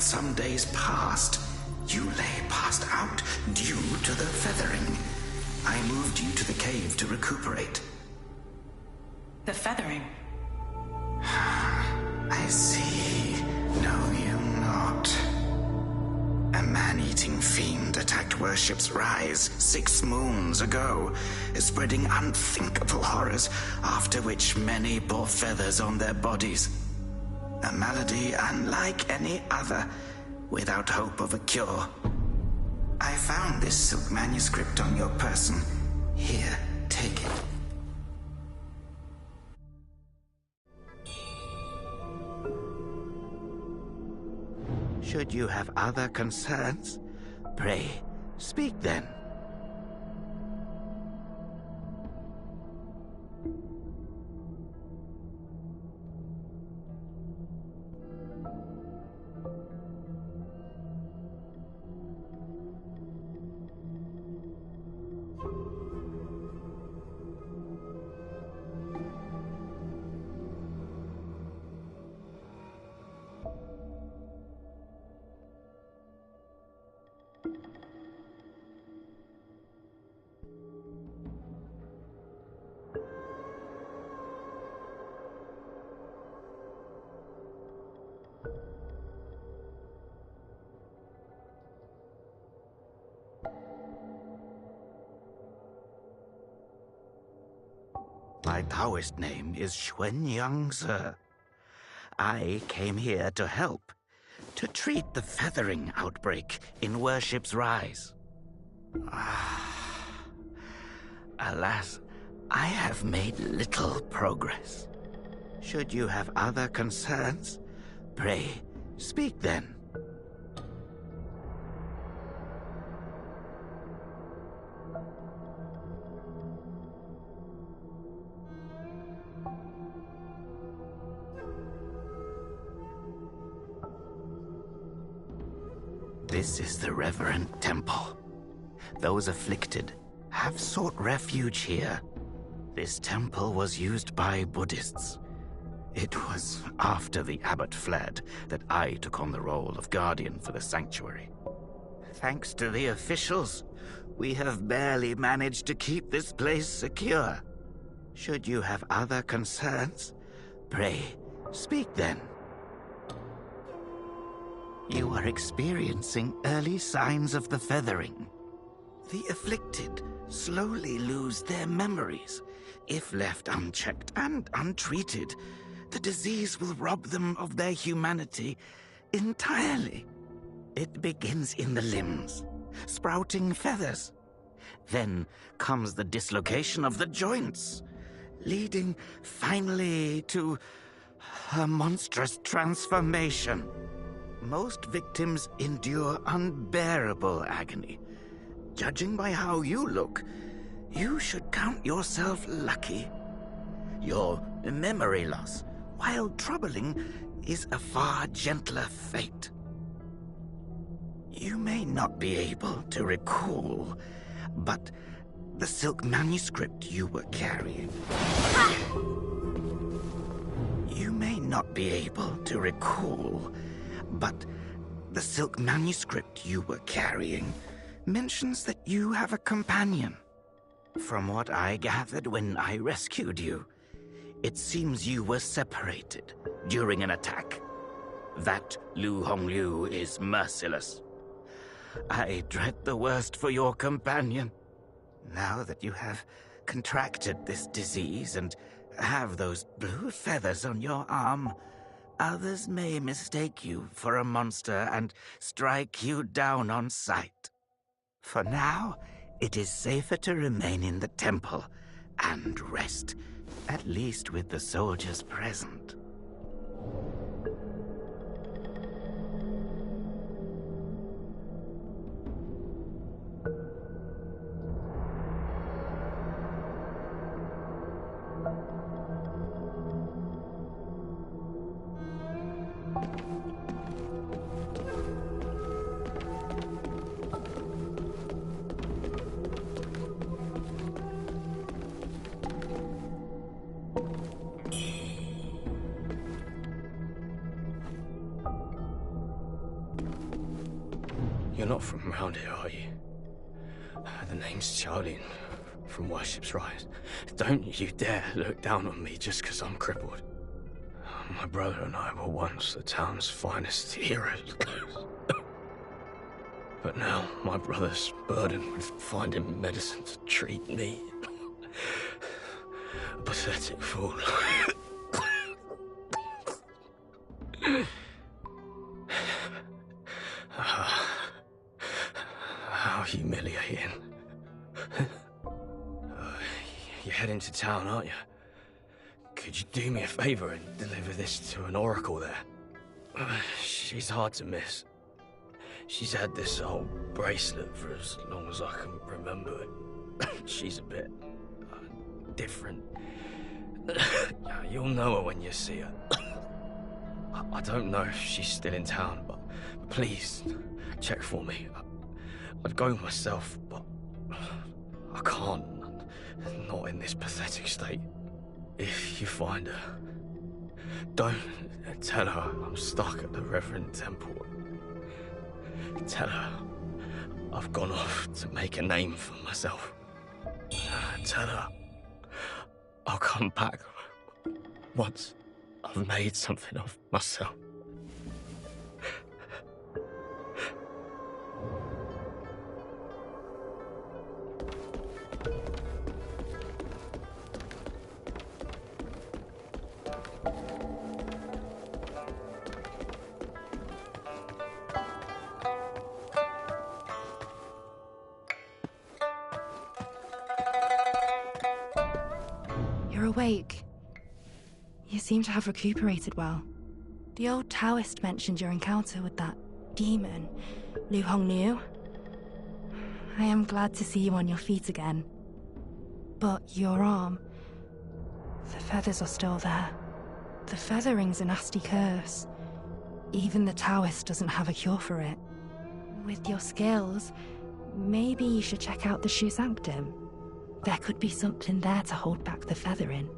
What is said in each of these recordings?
some days past, you lay passed out due to the feathering. I moved you to the cave to recuperate. The feathering? I see. Know you not. A man-eating fiend attacked Worship's Rise 6 moons ago, spreading unthinkable horrors, after which many bore feathers on their bodies. A malady unlike any other, without hope of a cure. I found this silk manuscript on your person. Here, take it. Should you have other concerns, pray, speak then. My Taoist name is Xuanyang Ze. I came here to help, to treat the feathering outbreak in Worship's Rise. Alas, I have made little progress. Should you have other concerns, pray, speak then. This is the reverent temple. Those afflicted have sought refuge here. This temple was used by Buddhists. It was after the abbot fled that I took on the role of guardian for the sanctuary. Thanks to the officials, we have barely managed to keep this place secure. Should you have other concerns, pray, speak then. You are experiencing early signs of the feathering. The afflicted slowly lose their memories. If left unchecked and untreated, the disease will rob them of their humanity entirely. It begins in the limbs, sprouting feathers. Then comes the dislocation of the joints, leading finally to a monstrous transformation. Most victims endure unbearable agony. Judging by how you look, you should count yourself lucky. Your memory loss, while troubling, is a far gentler fate. You may not be able to recall, but the silk manuscript you were carrying. You may not be able to recall, but the silk manuscript you were carrying mentions that you have a companion. From what I gathered when I rescued you, it seems you were separated during an attack. That Lu Hongliu is merciless. I dread the worst for your companion. Now that you have contracted this disease and have those blue feathers on your arm, others may mistake you for a monster and strike you down on sight. For now, it is safer to remain in the temple and rest, at least with the soldiers present. You're not from around here, are you? The name's Charlie from Worship's Rise. Don't you dare look down on me just because I'm crippled. My brother and I were once the town's finest heroes. But now my brother's burdened with finding medicine to treat me. A pathetic fool. How humiliating. You're heading to town, aren't you? Could you do me a favor and deliver this to an oracle there? She's hard to miss. She's had this old bracelet for as long as I can remember. She's a bit different. You'll know her when you see her. I don't know if she's still in town, but please check for me. I'd go myself, but I can't. Not in this pathetic state. If you find her, don't tell her I'm stuck at the Reverend Temple. Tell her I've gone off to make a name for myself. Tell her I'll come back once I've made something of myself. You're awake. You seem to have recuperated well. The old Taoist mentioned your encounter with that demon, Lu Hongnu. I am glad to see you on your feet again. But your arm... the feathers are still there. The feathering's a nasty curse. Even the Taoist doesn't have a cure for it. With your skills, maybe you should check out the Shu Sanctum. There could be something there to hold back the feathering.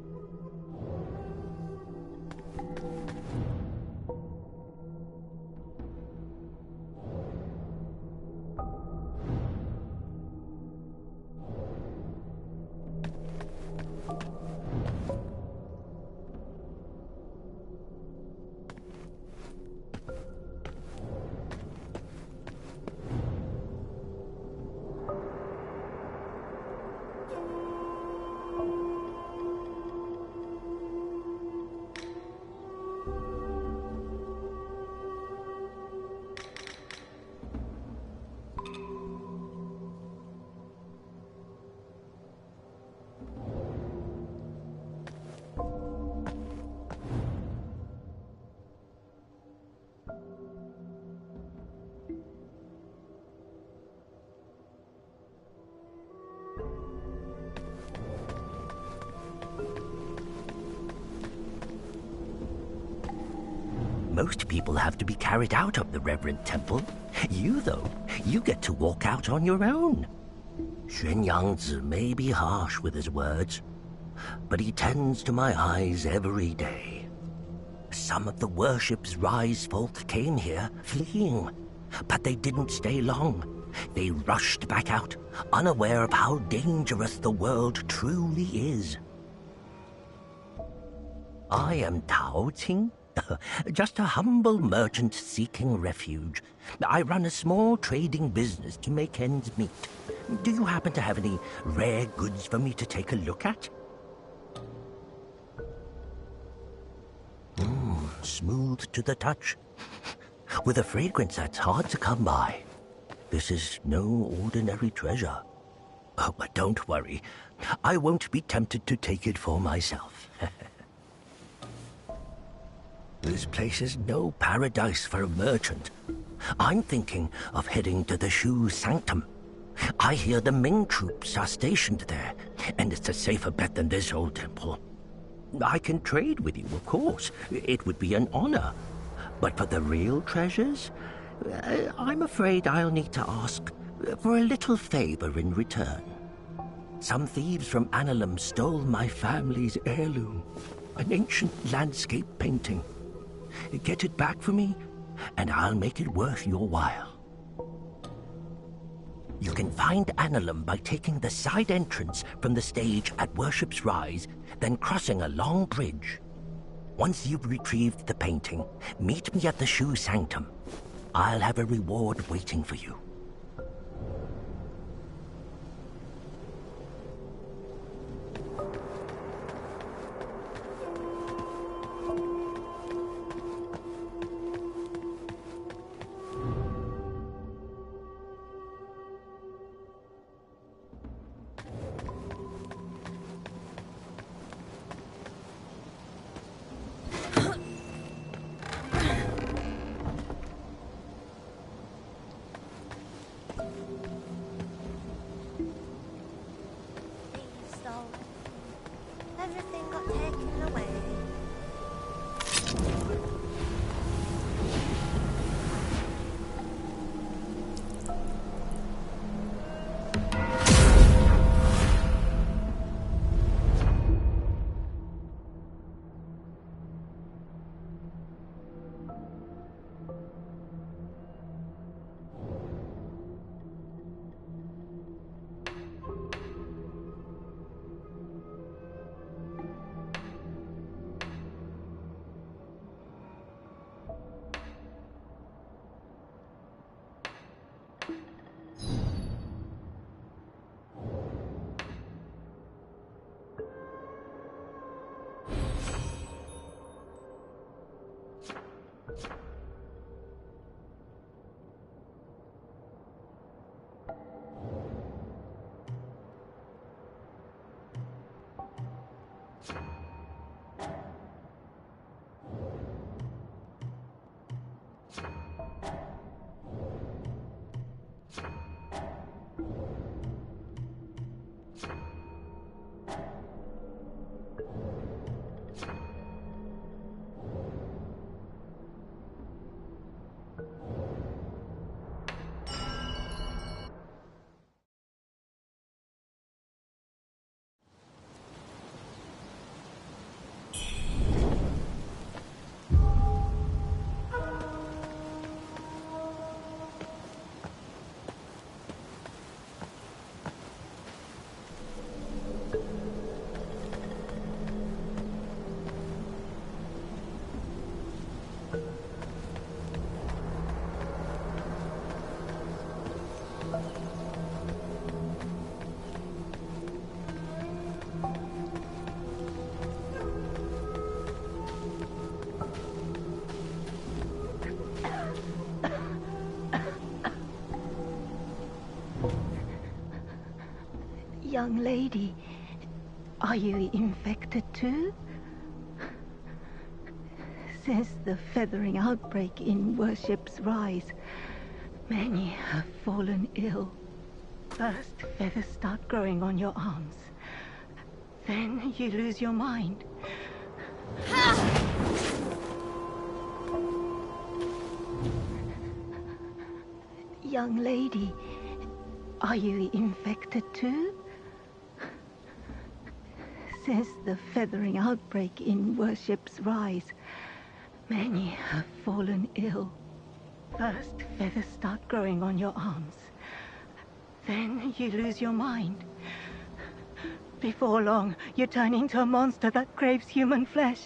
Most people have to be carried out of the Reverend Temple. You, though, you get to walk out on your own. Xuan Yangzi may be harsh with his words, but he tends to my eyes every day. Some of the Worship's Rise folk came here, fleeing, but they didn't stay long. They rushed back out, unaware of how dangerous the world truly is. I am Tao Qing. Just a humble merchant seeking refuge. I run a small trading business to make ends meet. Do you happen to have any rare goods for me to take a look at? Smooth to the touch. With a fragrance that's hard to come by. This is no ordinary treasure. Oh, but don't worry. I won't be tempted to take it for myself. This place is no paradise for a merchant. I'm thinking of heading to the Shu Sanctum. I hear the Ming troops are stationed there, and it's a safer bet than this old temple. I can trade with you, of course. It would be an honor. But for the real treasures, I'm afraid I'll need to ask for a little favor in return. Some thieves from Annalum stole my family's heirloom, an ancient landscape painting. Get it back for me, and I'll make it worth your while. You can find Annalum by taking the side entrance from the stage at Worship's Rise, then crossing a long bridge. Once you've retrieved the painting, meet me at the Shoe Sanctum. I'll have a reward waiting for you. Everything got taken away. Young lady, are you infected too? Since the feathering outbreak in Worship's Rise, many have fallen ill. First, feathers start growing on your arms. Then you lose your mind. Young lady, are you infected too? Since the feathering outbreak in Worship's Rise, many have fallen ill. First, feathers start growing on your arms. Then you lose your mind. Before long, you turn into a monster that craves human flesh.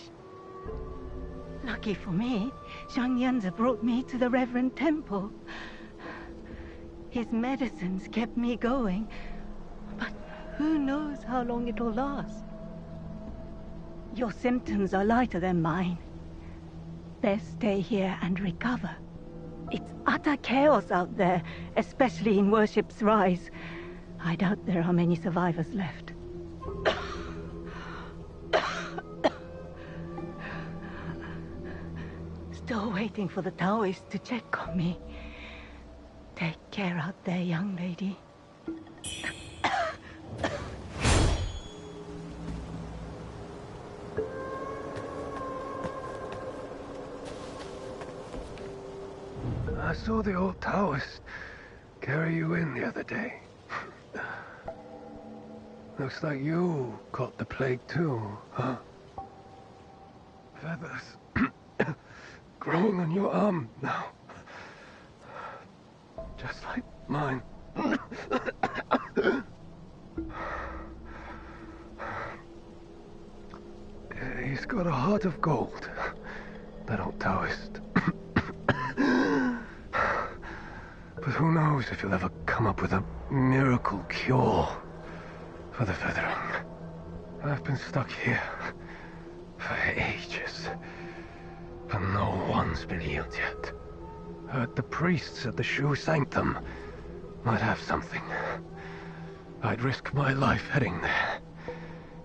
Lucky for me, Zhang Yanzi brought me to the Reverend Temple. His medicines kept me going, but who knows how long it'll last. Your symptoms are lighter than mine. Best stay here and recover. It's utter chaos out there, especially in Worship's Rise. I doubt there are many survivors left. Still waiting for the Taoists to check on me. Take care out there, young lady. I saw the old Taoist carry you in the other day. Looks like you caught the plague too, huh? Feathers growing on your arm now. Just like mine. He's got a heart of gold, that old Taoist. But who knows if he'll ever come up with a miracle cure for the feathering. I've been stuck here for ages, but no one's been healed yet. Heard the priests at the Shoe Sanctum might have something. I'd risk my life heading there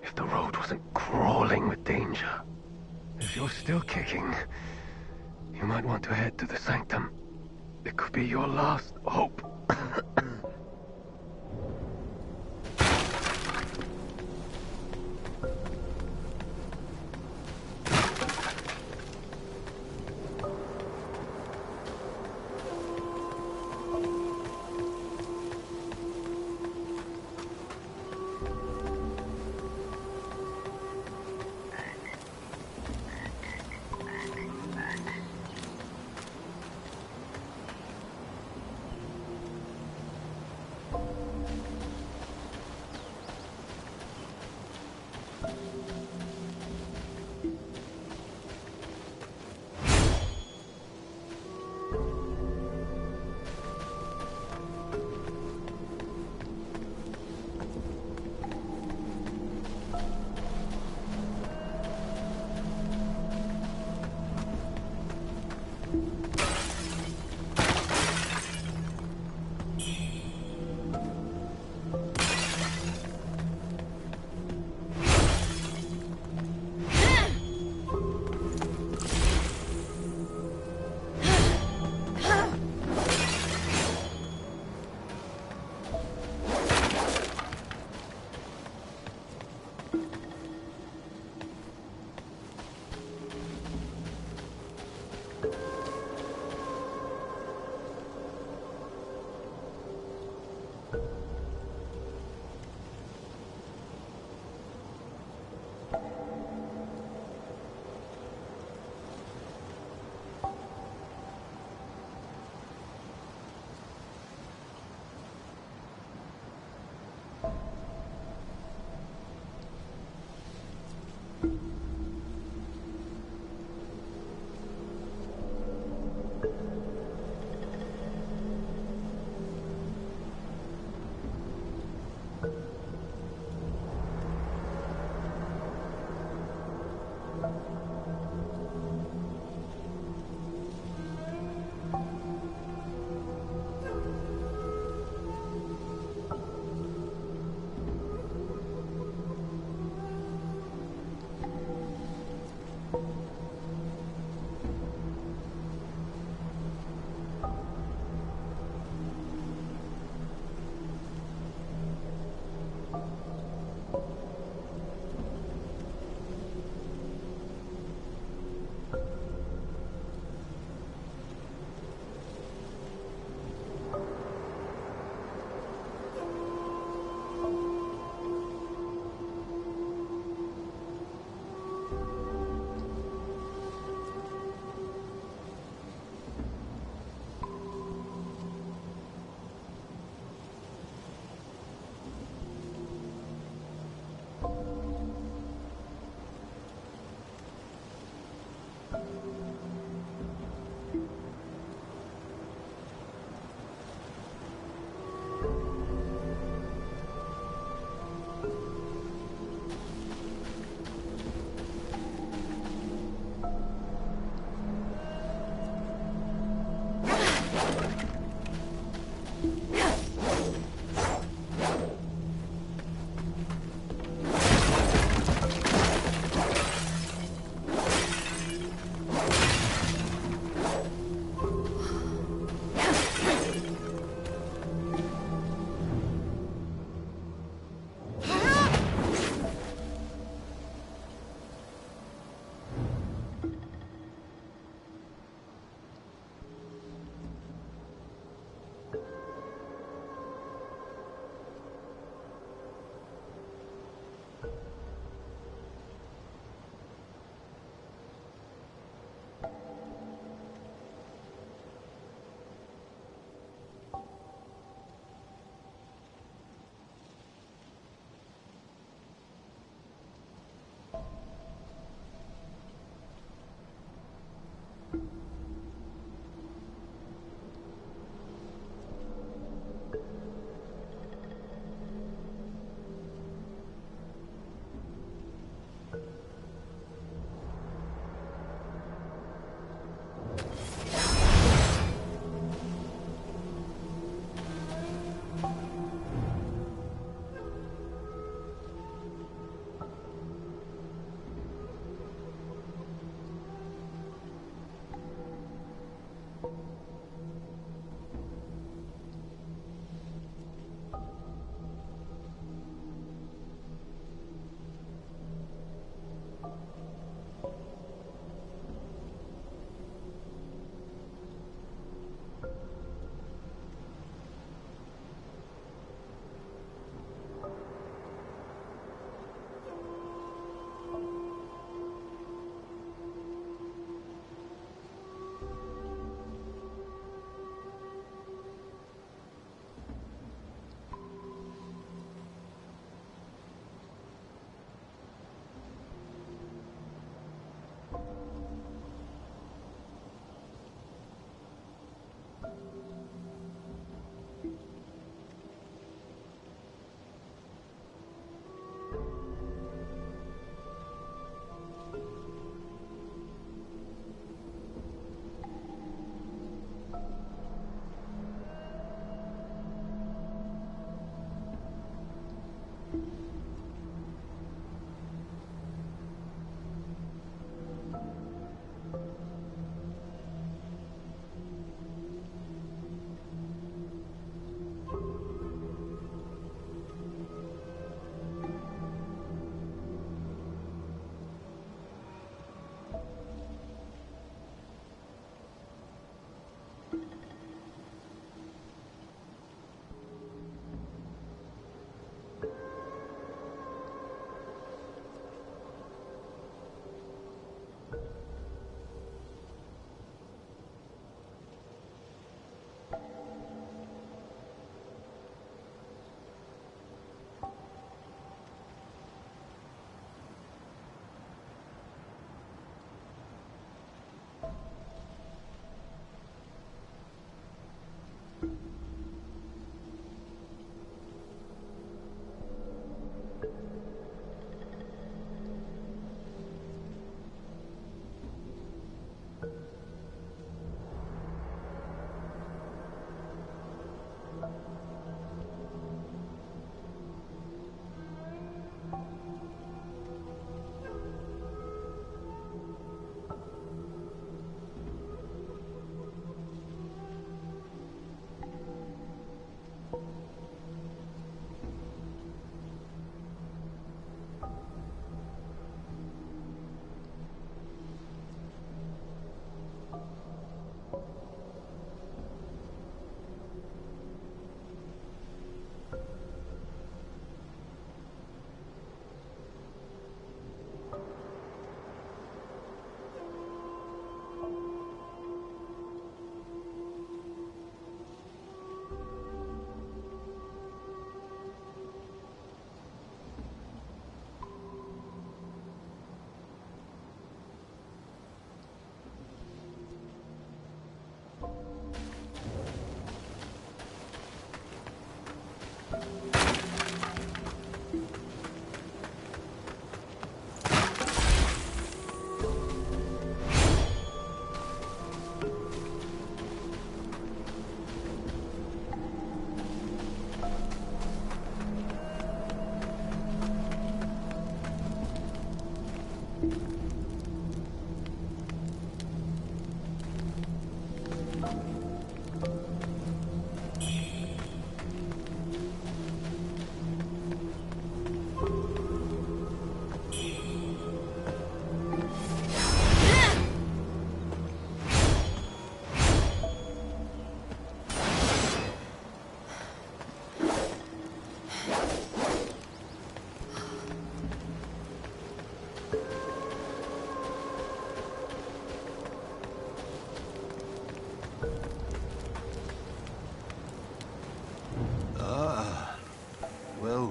if the road wasn't crawling with danger. If you're still kicking, you might want to head to the Sanctum. It could be your last hope.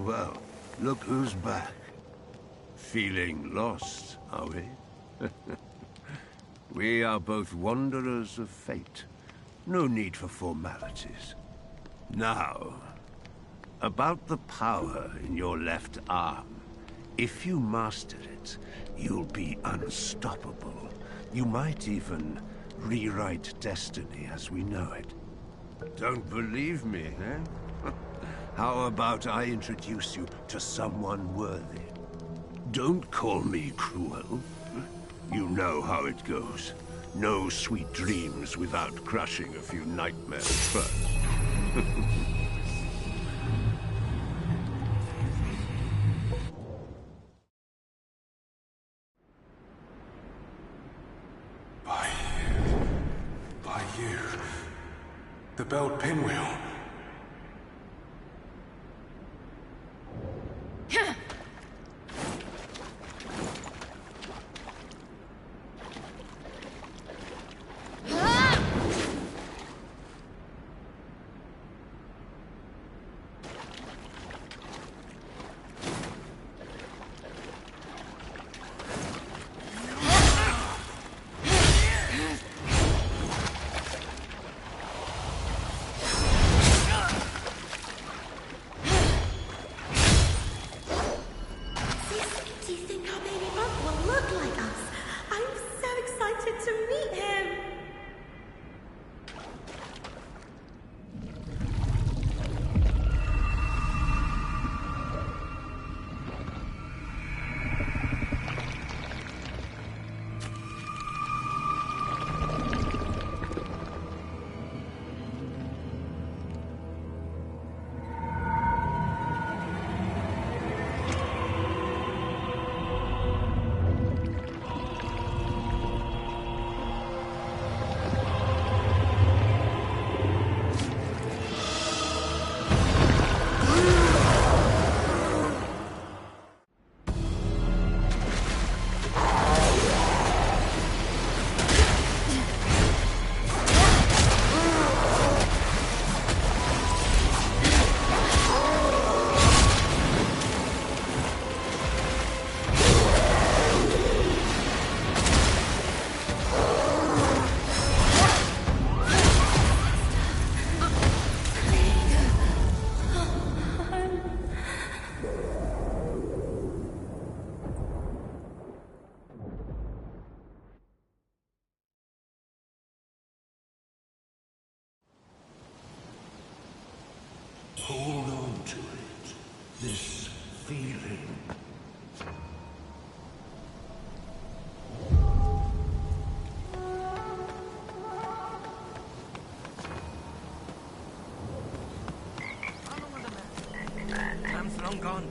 Well, look who's back. Feeling lost, are we? We are both wanderers of fate. No need for formalities. Now, about the power in your left arm. If you master it, you'll be unstoppable. You might even rewrite destiny as we know it. Don't believe me, eh? How about I introduce you to someone worthy? Don't call me cruel. You know how it goes. No sweet dreams without crushing a few nightmares first. By you. The belt pinwheel. Hold on to it. This feeling. Time's long gone.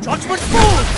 Judgment falls!